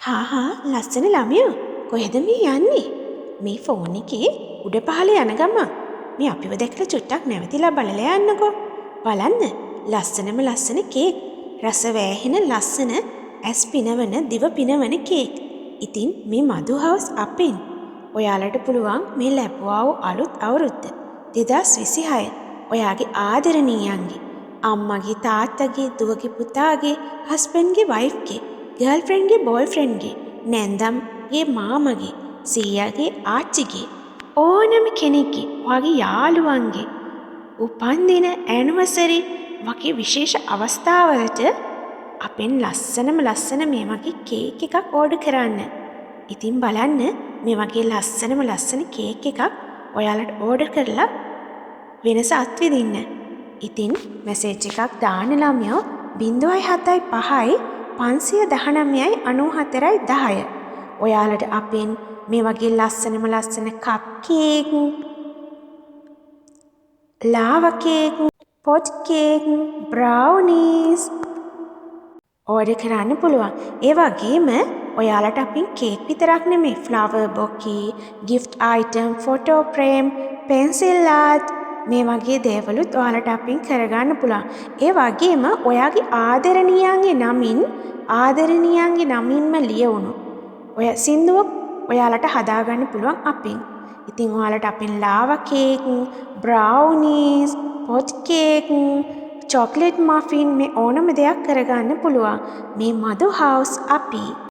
හා ලස්සන ළමයෝ කොහෙද මේ යන්නේ? මේ ෆෝන් එකේ උඩ පහළ යන ගමන් මේ අපිව දැකලා චුට්ටක් නැවතිලා බලලා යන්නකෝ. බලන්න ලස්සනම ලස්සන කේක්. රස වෑහෙන ලස්සන ඇස් පිනවන දිව පිනවන කේක්. ඉතින් මේ මధు හවුස් අපෙන් ඔයාලට පුළුවන් මේ ලැබුවා වූ අලුත් අවුරුද්ද 2026 ඔයාගේ ආදරණීයන්ගේ අම්මගේ තාත්තගේ දුවගේ පුතාගේ හස්බන්ඩ්ගේ වයිෆ්ගේ ගර්ල්ෆ්‍රෙන්ඩ්ගේ බෝයිෆ්‍රෙන්ඩ්ගේ නැන්දම්ගේ මාමගේ සීයාගේ ආච්චිගේ ඕනම කෙනෙක්ගේ ඔයාගේ යාළුවන්ගේ උපන්දින ඇනිවර්සරි වගේ විශේෂ අවස්ථාවලට අපෙන් ලස්සනම ලස්සන මේ වගේ කේක් එකක් ඕඩර් කරන්න. ඉතින් බලන්න මේ වගේ ලස්සනම ලස්සන කේක් එකක් ඔයාලට ඕඩර් කරලා වෙනස අත්විඳින්න. ඉතින් මැසේජ් එකක් දාන්න ළමයෝ 075 519යි 94යි 10. ඔයාලට අපෙන් මේ වගේ ලස්සනම ලස්සන කප් කේක්, ලාවා කේක්, පොට් කේක්, බ්‍රවුනීස් ඕඩර් කරන්න පුළුවන්. ඒ වගේම ඔයාලට අපින් කේක් විතරක් නෙමෙයි flower බොකේ, gift item, photo frame, pencil art මේ වගේ දේවලුත් ඔයාලට අපින් කරගන්න පුළුවන්. ඒ වගේම ඔයාගේ ආදරණීයන්ගේ නමින්ම ලියවුණු ඔය සින්දුවක් ඔයාලට හදාගන්න පුළුවන් අපින්. ඉතින් ඔයාලට අපින් ලාවා කේක්, බ්‍රවුනීස්, පොට් කේක්, චොක්ලට් මෆින් මේ ඕනම දෙයක් කරගන්න පුළුවන්. මේ මధు හවුස් අපි